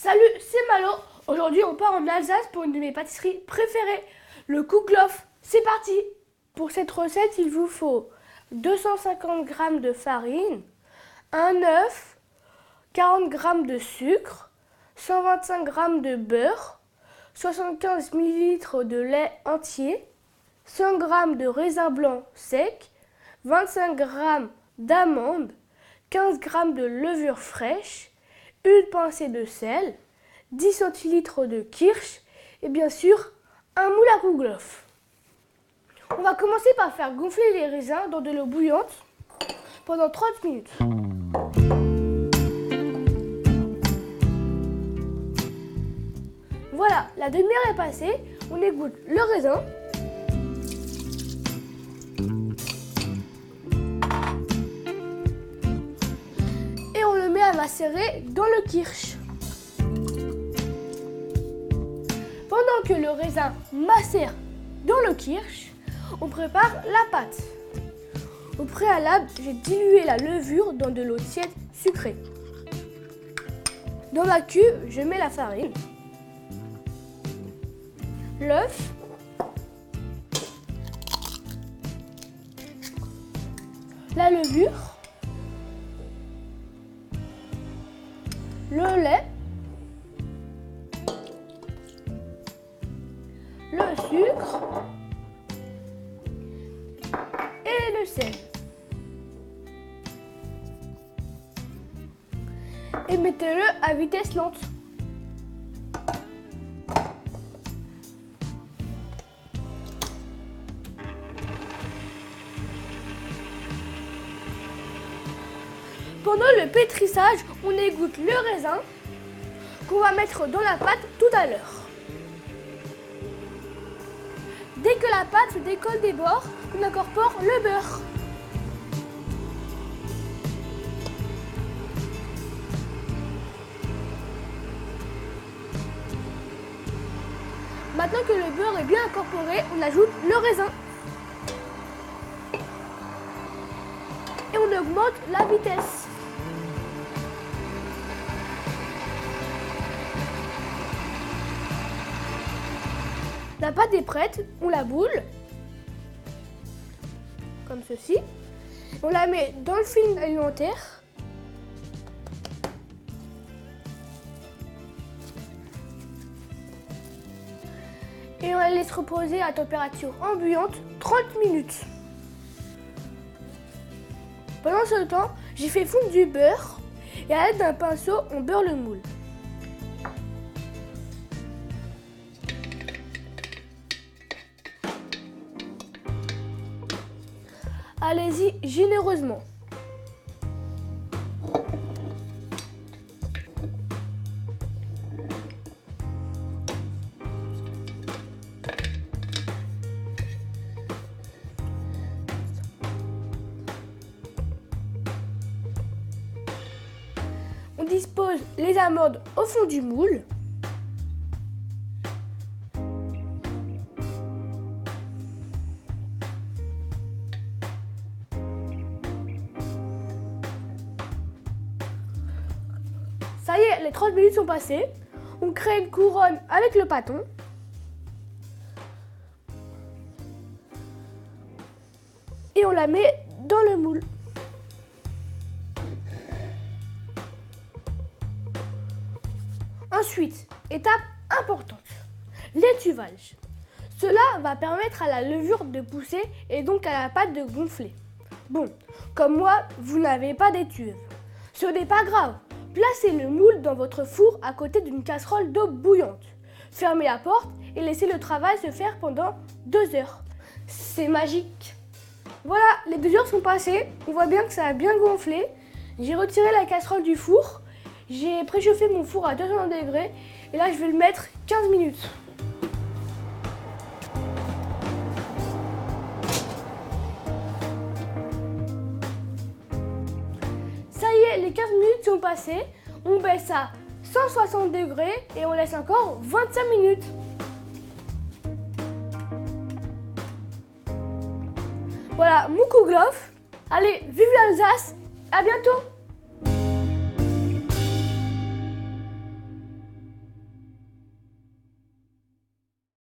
Salut, c'est Malo. Aujourd'hui, on part en Alsace pour une de mes pâtisseries préférées, le Koeklof. C'est parti. Pour cette recette, il vous faut 250 g de farine, un œuf, 40 g de sucre, 125 g de beurre, 75 ml de lait entier, 100 g de raisin blanc sec, 25 g d'amandes, 15 g de levure fraîche, une pincée de sel, 10 centilitres de kirsch et bien sûr un moule à Koeklof. On va commencer par faire gonfler les raisins dans de l'eau bouillante pendant 30 minutes. Voilà, la demi-heure est passée, on égoutte le raisin. Et on le met à macérer dans le kirsch. Pendant que le raisin macère dans le kirsch, on prépare la pâte. Au préalable, j'ai dilué la levure dans de l'eau tiède sucrée. Dans ma cuve, je mets la farine, l'œuf, la levure, le lait, le sucre et le sel. Et mettez-le à vitesse lente. Pendant le pétrissage, on égoutte le raisin qu'on va mettre dans la pâte tout à l'heure. Dès que la pâte se décolle des bords, on incorpore le beurre. Maintenant que le beurre est bien incorporé, on ajoute le raisin. Et on augmente la vitesse. La pâte est prête, on la boule, comme ceci. On la met dans le film alimentaire. Et on la laisse reposer à température ambiante 30 minutes. Pendant ce temps, j'ai fait fondre du beurre et à l'aide d'un pinceau, on beurre le moule. Allez-y généreusement. On dispose les amandes au fond du moule. Ça y est, les 30 minutes sont passées. On crée une couronne avec le pâton. Et on la met dans le moule. Ensuite, étape importante, l'étuvage. Cela va permettre à la levure de pousser et donc à la pâte de gonfler. Bon, comme moi, vous n'avez pas d'étuve. Ce n'est pas grave. Placez le moule dans votre four à côté d'une casserole d'eau bouillante. Fermez la porte et laissez le travail se faire pendant 2 heures. C'est magique. Voilà, les 2 heures sont passées. On voit bien que ça a bien gonflé. J'ai retiré la casserole du four. J'ai préchauffé mon four à 200 degrés. Et là, je vais le mettre 15 minutes. Ça y est, les 15 minutes sont passées. On baisse à 160 degrés et on laisse encore 25 minutes. Voilà, mon Koeklof. Allez, vive l'Alsace, à bientôt!